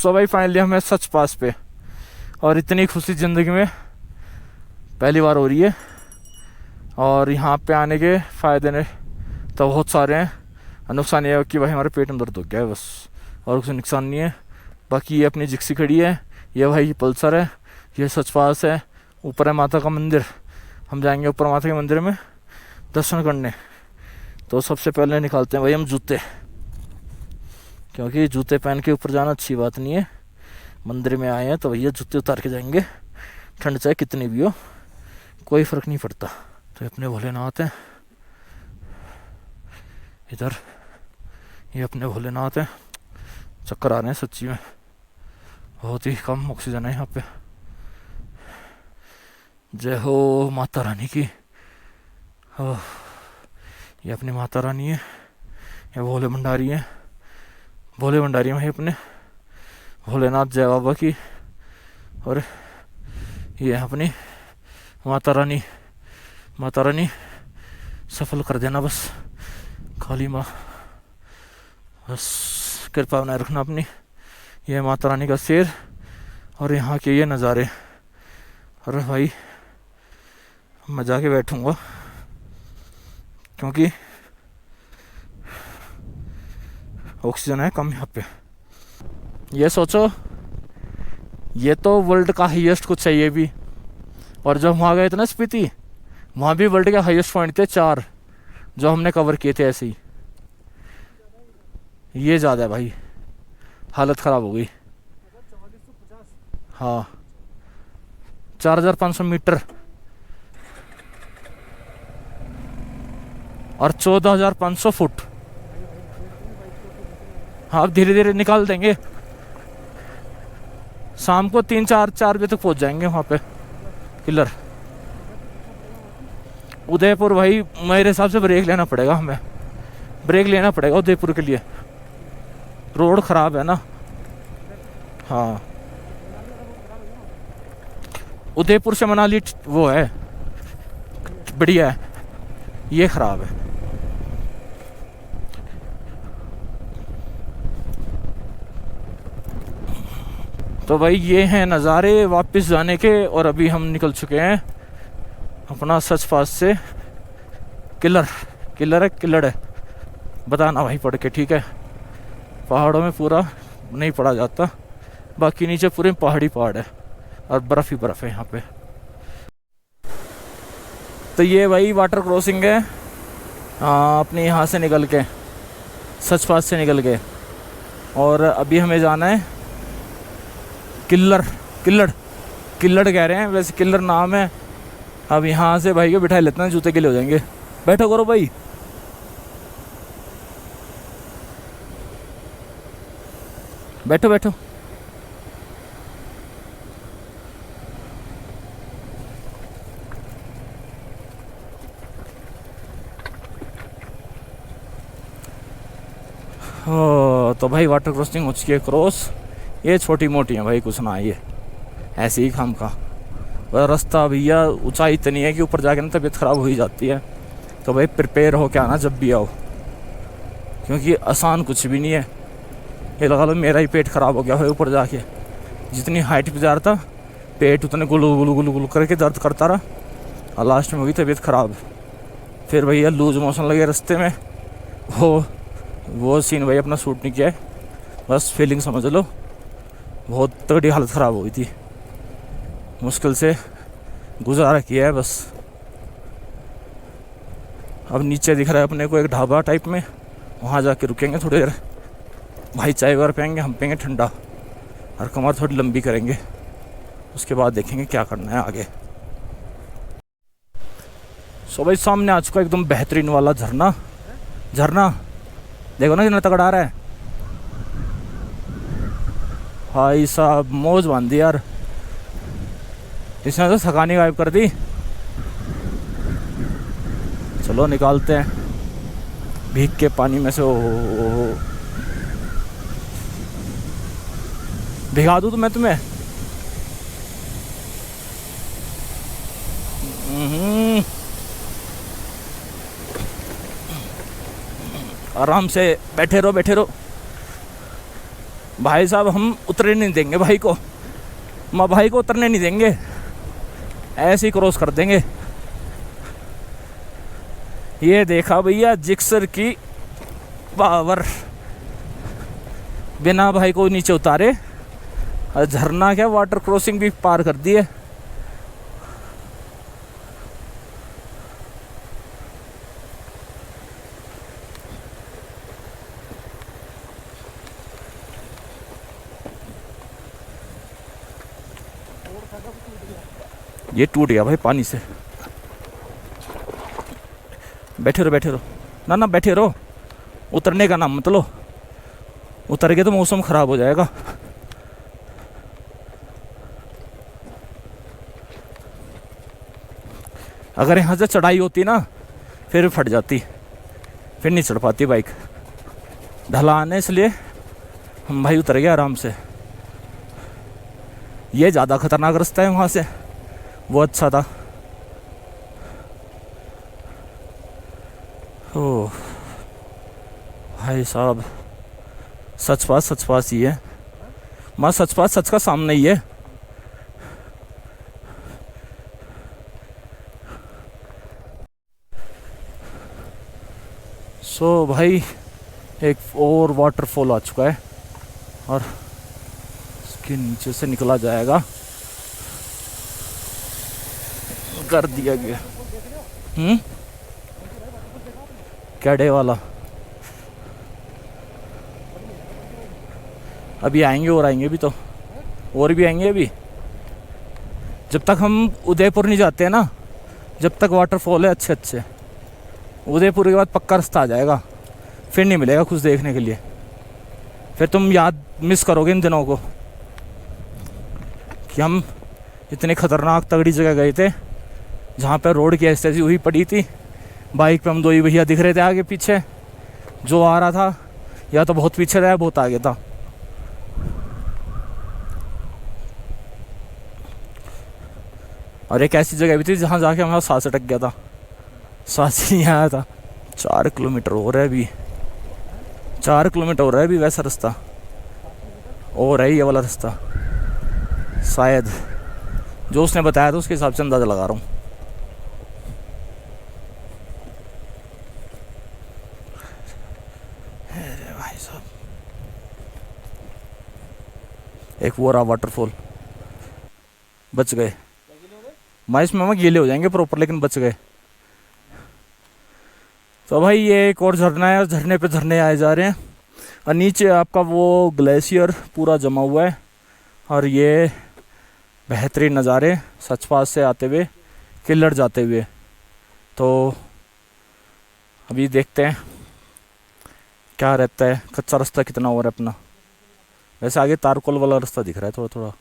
सो भाई फाइनली हमें सच पास पे, और इतनी खुशी ज़िंदगी में पहली बार हो रही है। और यहाँ पे आने के फ़ायदे ने तो बहुत सारे हैं, नुकसान ये है कि भाई हमारे पेट में दर्द हो गया है बस, और कुछ नुकसान नहीं है। बाकी ये अपनी जिक्सी खड़ी है, ये भाई पल्सर है, ये सच पास है। ऊपर है माता का मंदिर, हम जाएंगे ऊपर माता के मंदिर में दर्शन करने। तो सबसे पहले निकालते हैं भाई हम जूते, क्योंकि जूते पहन के ऊपर जाना अच्छी बात नहीं है। मंदिर में आए हैं तो भैया जूते उतार के जाएंगे, ठंड चाहे कितनी भी हो कोई फ़र्क नहीं पड़ता। तो अपने भोलेनाथ हैं इधर, ये अपने भोलेनाथ हैं। चक्कर आ रहे हैं सच्ची में, बहुत ही कम ऑक्सीजन है यहाँ पे। जय हो माता रानी की। ये अपनी माता रानी है, ये भोले भंडारी है, भोले भंडारी में अपने भोलेनाथ जय बाबा की। और ये अपनी माता रानी, माता रानी सफल कर देना बस, काली माँ बस कृपा बनाए रखना अपनी। ये माता रानी का शेर और यहाँ के ये नज़ारे। अरे भाई मैं जाके बैठूँगा क्योंकि ऑक्सीजन है कम यहाँ पे। ये सोचो ये तो वर्ल्ड का हाईएस्ट कुछ है ये भी, और जब वहाँ गए थे ना स्पीति, वहाँ भी वर्ल्ड के हाईएस्ट पॉइंट थे 4 जो हमने कवर किए थे ऐसे ही। ये ज़्यादा है भाई, हालत ख़राब हो गई। हाँ 4500 मीटर और 14500 फुट। हाँ अब धीरे धीरे निकाल देंगे, शाम को 3-4 बजे तक पहुंच जाएंगे वहाँ पे किलर। उदयपुर भाई मेरे हिसाब से ब्रेक लेना पड़ेगा, हमें ब्रेक लेना पड़ेगा उदयपुर के लिए, रोड ख़राब है ना। हाँ उदयपुर से मनाली वो है बढ़िया है, ये ख़राब है। तो भाई ये हैं नज़ारे वापस जाने के, और अभी हम निकल चुके हैं अपना सच पास से। किलर किलर है, किलर है बताना भाई पढ़ के, ठीक है। पहाड़ों में पूरा नहीं पड़ा जाता, बाकी नीचे पूरे पहाड़ी पहाड़ है और बर्फ़ ही बर्फ़ है यहाँ पे। तो ये भाई वाटर क्रॉसिंग है अपने यहाँ से निकल के, सच पास से निकल के, और अभी हमें जाना है किल्लर। किल्लड़ किल्लड़ कह रहे हैं वैसे, किल्लर नाम है। अब यहाँ से भाई को बिठा लेते हैं, जूते के लिए हो जाएंगे। बैठो करो भाई, बैठो बैठो। तो भाई वाटर क्रॉसिंग हो चुकी है क्रॉस। ये छोटी मोटी है भाई, कुछ ना, ये ऐसे ही खाम का रास्ता। भैया ऊंचाई इतनी है कि ऊपर जाके ना तबीयत ख़राब हो ही जाती है। तो भाई प्रिपेयर हो के आना जब भी आओ, क्योंकि आसान कुछ भी नहीं है। ये लगा लो मेरा ही पेट ख़राब हो गया है ऊपर जाके, जितनी हाइट पे जा रहा था पेट उतने गुलू गुलू गुलू गुलू करके दर्द करता रहा, और लास्ट में हो गई तबीयत ख़राब। फिर भैया लूज मोशन लगे रास्ते में, वो सीन भाई अपना सूट नहीं किया है, बस फीलिंग समझ लो। बहुत तगड़ी हालत ख़राब हुई थी, मुश्किल से गुजारा किया है बस। अब नीचे दिख रहा है अपने को एक ढाबा टाइप में, वहाँ जाके रुकेंगे थोड़ी देर भाई, चाय वगैरह पियेंगे, हम पियेंगे ठंडा, और कमर थोड़ी लंबी करेंगे। उसके बाद देखेंगे क्या करना है आगे। सो भाई सामने आ चुका एकदम बेहतरीन वाला झरना। झरना देखो ना कितना तगड़ा आ रहा है भाई साहब, मौज बांध दी यार इसने तो, थकानी गायब कर दी। चलो निकालते हैं भीग के पानी में से। ओ भिगा दूँ तो मैं तुम्हें? आराम से बैठे रहो, बैठे रहो। भाई साहब हम उतरे नहीं देंगे भाई को, भाई को उतरने नहीं देंगे, ऐसे ही क्रॉस कर देंगे। ये देखा भैया जिक्सर की पावर, बिना भाई को नीचे उतारे और झरना क्या वाटर क्रॉसिंग भी पार कर दी है। ये टूट गया भाई पानी से। बैठे रहो ना बैठे रहो, उतरने का नाम मत लो, उतर के तो मौसम खराब हो जाएगा। अगर यहाँ से चढ़ाई होती ना फिर फट जाती, फिर नहीं चढ़ पाती बाइक। ढलान है इसलिए हम भाई उतर गए आराम से। ये ज़्यादा खतरनाक रास्ता है वहाँ से, वो अच्छा था। ओह भाई साहब, सच पास ही है, माँ सच का सामने ही है। सो भाई एक और वाटरफॉल आ चुका है और इसके नीचे से निकला जाएगा, कर दिया गया। कैडे वाला अभी आएंगे, और आएंगे भी, तो और भी आएंगे अभी। जब तक हम उदयपुर नहीं जाते हैं ना, जब तक वाटरफॉल है अच्छे अच्छे, उदयपुर के बाद पक्का रास्ता आ जाएगा, फिर नहीं मिलेगा कुछ देखने के लिए। फिर तुम याद मिस करोगे इन दिनों को कि हम इतनी खतरनाक तगड़ी जगह गए थे जहाँ पे रोड की ऐसी हुई पड़ी थी। बाइक पे हम दो ही भैया दिख रहे थे आगे पीछे, जो आ रहा था या तो बहुत पीछे था या बहुत आगे था। और एक ऐसी जगह भी थी जहाँ जाके हमारा सांस अटक गया था, सांस ही नहीं आया था। 4 किलोमीटर हो रहा है अभी, 4 किलोमीटर हो रहा है अभी वैसा रास्ता, और है ये वाला रास्ता शायद, जो उसने बताया था उसके हिसाब से अंदाज़ा लगा रहा हूँ। अरे भाई साहब, एक वो रहा वाटरफॉल, बच गए। माइस में गीले हो जाएंगे प्रॉपर, लेकिन बच गए। तो भाई ये एक और झरना है, झरने पे झरने आए जा रहे हैं, और नीचे आपका वो ग्लेशियर पूरा जमा हुआ है। और ये बेहतरीन नज़ारे सच पास से आते हुए, किल्लर जाते हुए। तो अभी देखते हैं क्या रहता है, कच्चा रास्ता कितना हो रहा है अपना। वैसे आगे तारकोल वाला रास्ता दिख रहा है थोड़ा थोड़ा।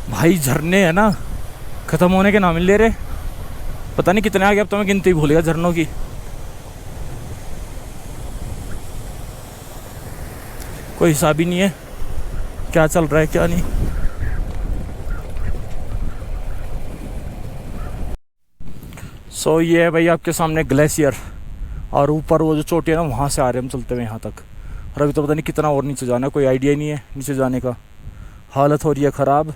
भाई झरने है ना, ख़त्म होने के नाम नहीं ले रहे, पता नहीं कितने आगे, अब तो मैं गिनती भूल गया झरनों की। कोई हिसाब ही नहीं है क्या चल रहा है क्या नहीं। सो ये है भाई आपके सामने ग्लेशियर, और ऊपर वो जो चोटी है ना, वहाँ से आ रहे हम चलते हुए यहाँ तक। और अभी तो पता नहीं कितना और नीचे जाना है, कोई आइडिया ही नहीं है नीचे जाने का। हालत हो रही है ख़राब,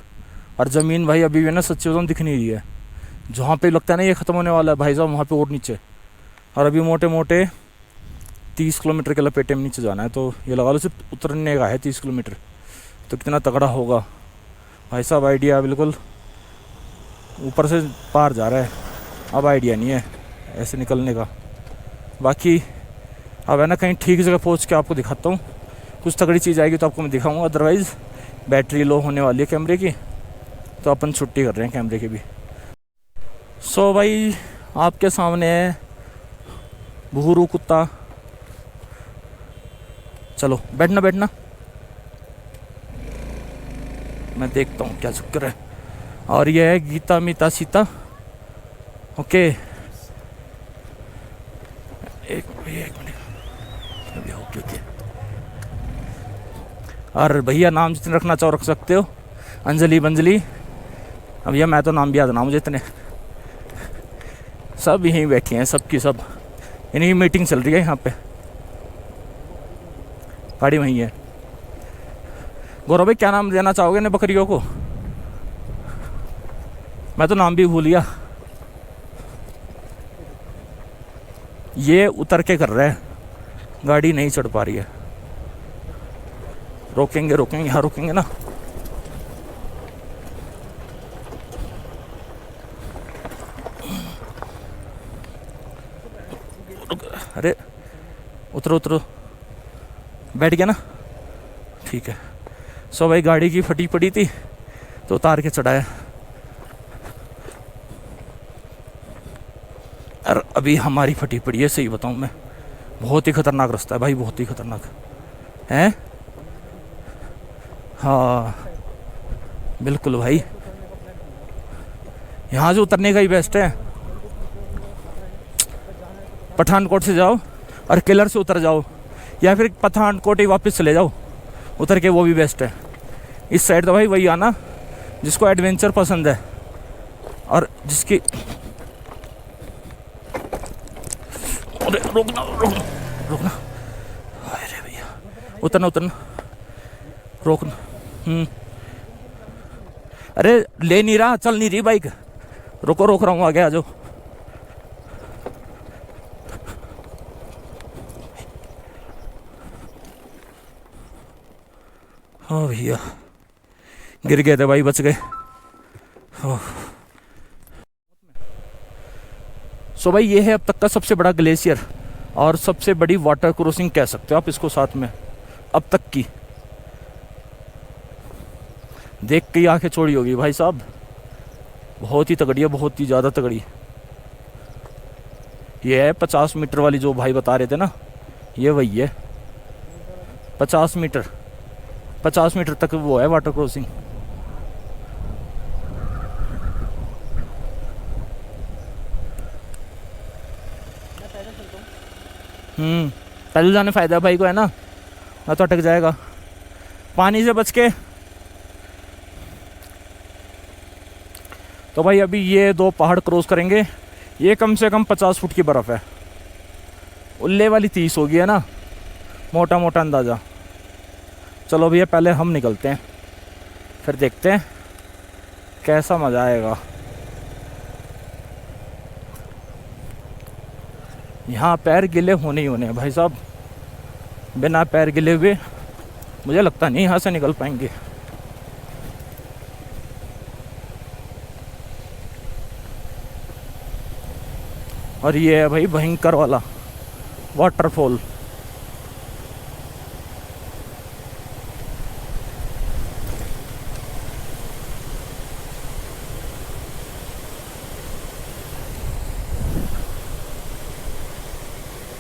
और ज़मीन भाई अभी भी ना सच्ची बताऊं दिख नहीं रही है। जहाँ पे लगता है ना ये ख़त्म होने वाला है भाई साहब, वहाँ पे और नीचे। और अभी मोटे मोटे 30 किलोमीटर के लपेटे में नीचे जाना है, तो ये लगा लो सिर्फ उतरने का है 30 किलोमीटर। तो कितना तगड़ा होगा भाई साहब, आइडिया बिल्कुल ऊपर से पार जा रहा है। अब आइडिया नहीं है ऐसे निकलने का। बाकी अब है ना कहीं ठीक जगह पहुँच के आपको दिखाता हूँ, कुछ तगड़ी चीज़ आएगी तो आपको मैं दिखाऊँगा। अदरवाइज़ बैटरी लो होने वाली है कैमरे की, तो अपन छुट्टी कर रहे हैं कैमरे की भी। सो भाई आपके सामने है भूरू कुत्ता। चलो बैठना बैठना, मैं देखता हूँ क्या चक्कर है। और ये है गीता मीता सीता। ओके एक मिनट अभी ओके। और भैया नाम जितने रखना चाहो रख सकते हो, अंजलि बंजलि। अब भैया मैं तो नाम भी याद ना मुझे इतने, सब यहीं बैठी हैं सबकी सब, इन्हीं की मीटिंग चल रही है यहाँ पे। गाड़ी वहीं है, गौरव भाई क्या नाम देना चाहोगे ने बकरियों को? मैं तो नाम भी भूल गया। ये उतर के कर रहे हैं, गाड़ी नहीं चढ़ पा रही है। रोकेंगे रोकेंगे, यहाँ रोकेंगे ना। अरे उतरो उतरो, बैठ गया ना, ठीक है। सो भाई गाड़ी की फटी पड़ी थी तो उतार के चढ़ाया। और अभी हमारी फटी पड़ी है, सही बताऊं मैं। बहुत ही खतरनाक रास्ता है भाई, बहुत ही खतरनाक है। हाँ बिल्कुल भाई, यहाँ से उतरने का ही बेस्ट है। पठानकोट से जाओ और किलर से उतर जाओ, या फिर पठानकोट ही वापस चले जाओ उतर के, वो भी बेस्ट है। इस साइड तो भाई वही आना जिसको एडवेंचर पसंद है और जिसकी। अरे रुकना रुकना रुकना, अरे भैया उतरना उतरना, रोकना। अरे ले नहीं रहा, चल नहीं रही बाइक, रुको रोक रहा हूँ, आगे आ जाओ। हाँ भैया गिर गए थे भाई, बच गए। सो भाई ये है अब तक का सबसे बड़ा ग्लेशियर और सबसे बड़ी वाटर क्रॉसिंग कह सकते हो आप इसको साथ में अब तक की। देख के ही आंखें चौड़ी होगी भाई साहब, बहुत ही तगड़ी है, बहुत ही ज़्यादा तगड़ी। ये है 50 मीटर वाली जो भाई बता रहे थे ना, ये वही है। 50 मीटर, 50 मीटर तक वो है वाटर क्रॉसिंग। पैदल जाने फायदा है भाई को, है ना, ना तो अटक जाएगा पानी से बच के। तो भाई अभी ये 2 पहाड़ क्रॉस करेंगे। ये कम से कम 50 फुट की बर्फ़ है, उल्ले वाली 30 होगी, है ना, मोटा मोटा अंदाज़ा। चलो भैया पहले हम निकलते हैं, फिर देखते हैं कैसा मज़ा आएगा। यहाँ पैर गिले होने ही होने हैं भाई साहब, बिना पैर गिले हुए मुझे लगता नहीं यहाँ से निकल पाएंगे। और ये है भाई भयंकर वाला वाटरफॉल।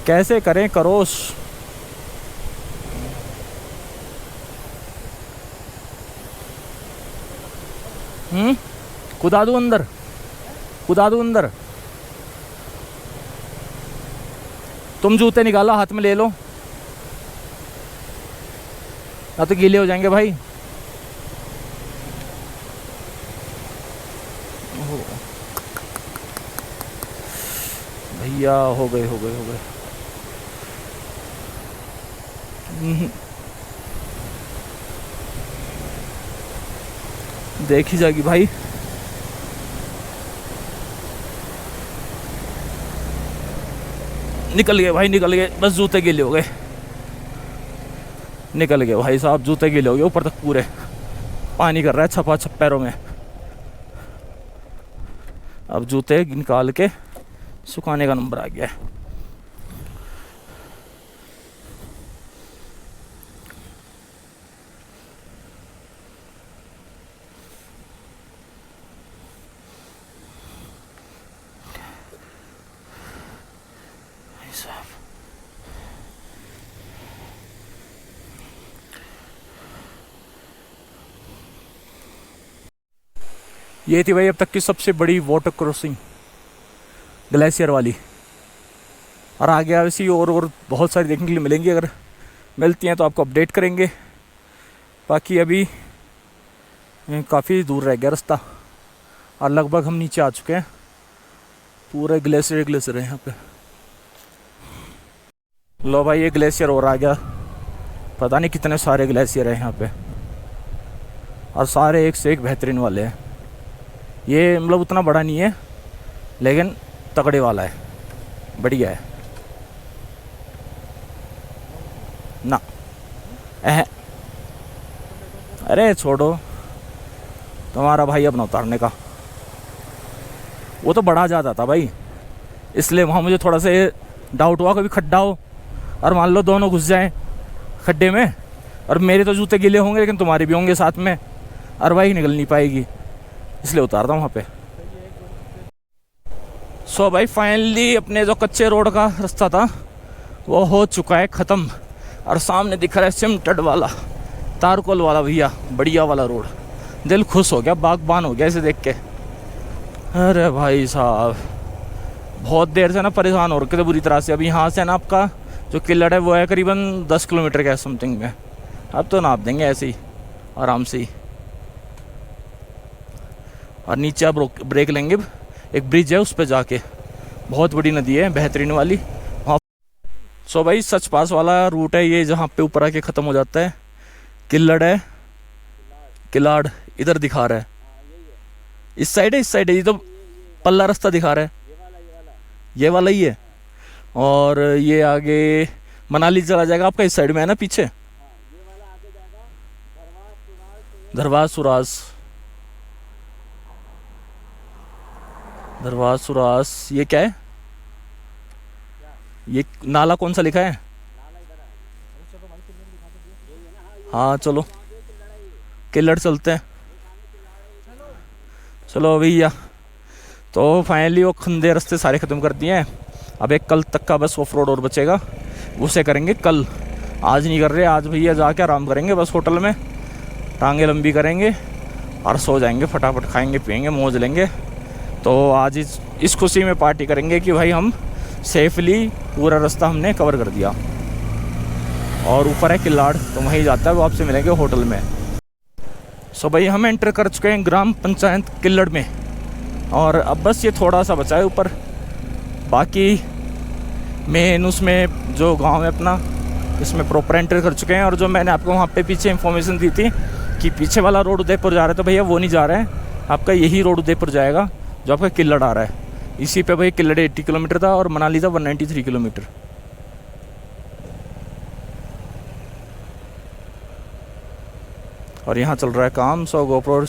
कैसे करें क्रॉस? कुदा दूं अंदर, कुदा दूं अंदर। तुम जूते निकालो, हाथ में ले लो, ना तो गीले हो जाएंगे भाई। भैया हो गए हो गए हो गए। देखी जाएगी भाई। निकल गए भाई, निकल गए, बस जूते गीले हो गए। निकल गए भाई साहब, जूते गीले हो गए ऊपर तक पूरे, पानी कर रहा है छपा छप पैरों में। अब जूते निकाल के सुखाने का नंबर आ गया है। ये थी भाई अब तक की सबसे बड़ी वाटर क्रॉसिंग, ग्लेशियर वाली। और आगे ऐसी और बहुत सारी देखने के लिए मिलेंगी, अगर मिलती हैं तो आपको अपडेट करेंगे। बाकी अभी काफ़ी दूर रह गया रास्ता और लगभग हम नीचे आ चुके हैं। पूरे ग्लेशियर ग्लेशियर है यहाँ पे। लो भाई ये ग्लेशियर और आ गया, पता नहीं कितने सारे ग्लेशियर हैं यहाँ पे। और सारे एक से एक बेहतरीन वाले हैं। ये मतलब उतना बड़ा नहीं है लेकिन तगड़े वाला है, बढ़िया है ना। अरे छोड़ो, तुम्हारा भाई अपना उतारने का, वो तो बढ़ा जाता था भाई, इसलिए वहाँ मुझे थोड़ा सा डाउट हुआ कभी खड्डा हो और मान लो दोनों घुस जाएं खड्डे में, और मेरे तो जूते गीले होंगे लेकिन तुम्हारे भी होंगे साथ में, और बाइक निकल नहीं पाएगी, इसलिए उतारता हूँ वहाँ पे। सो भाई फाइनली अपने जो कच्चे रोड का रास्ता था वो हो चुका है ख़त्म, और सामने दिख रहा है सिमटड वाला तारकोल वाला भैया, बढ़िया वाला रोड। दिल खुश हो गया, बागबान हो गया इसे देख के। अरे भाई साहब बहुत देर से ना परेशान हो रखे थे बुरी तरह से। अभी यहाँ से ना आपका जो किल्लड़ है वो है करीबन 10 किलोमीटर का समथिंग में, अब तो नाप देंगे ऐसे ही आराम से ही। और नीचे आप ब्रेक लेंगे, एक ब्रिज है उस पर जाके, बहुत बड़ी नदी है बेहतरीन वाली वहाँ। सो भाई सच पास वाला रूट है ये, जहाँ पे ऊपर आके ख़त्म हो जाता है। किल्लड़ है, किलाड़ इधर दिखा रहा है, इस साइड है, इस साइड है, ये तो पल्ला रास्ता दिखा रहा है, ये वाला ही है। और ये आगे मनाली चला जाएगा आपका, इस साइड में है ना पीछे धरवास सुरास, धरवास सुरास। ये क्या है, ये नाला कौन सा लिखा है? हाँ चलो किल्लड़ चलते हैं, चलो भैया। तो फाइनली वो खंदे रास्ते सारे ख़त्म कर दिए हैं, अब एक कल तक का बस ऑफ रोड और बचेगा, उसे करेंगे कल, आज नहीं कर रहे। आज भैया जाके आराम करेंगे बस होटल में, टांगे लंबी करेंगे और सो जाएंगे, फटाफट खाएंगे पिएंगे मौज लेंगे। तो आज इस खुशी में पार्टी करेंगे कि भाई हम सेफली पूरा रास्ता हमने कवर कर दिया। और ऊपर है किलाड़, तो वहीं जाता है, वो आपसे मिलेंगे होटल में। सो भाई हम एंटर कर चुके हैं ग्राम पंचायत किल्लड़ में, और अब बस ये थोड़ा सा बचा है ऊपर, बाकी मेन उसमें जो गांव है अपना, इसमें प्रॉपर एंटर कर चुके हैं। और जो मैंने आपको वहाँ पे पीछे इन्फॉर्मेशन दी थी कि पीछे वाला रोड उदयपुर जा रहा है, तो भैया वो नहीं जा रहा है, आपका यही रोड उदयपुर जाएगा जो आपका किल्लड़ आ रहा है। इसी पे भाई किल्लड़ 80 किलोमीटर था और मनाली था 193 किलोमीटर। और यहाँ चल रहा है काम, सो गोप्रो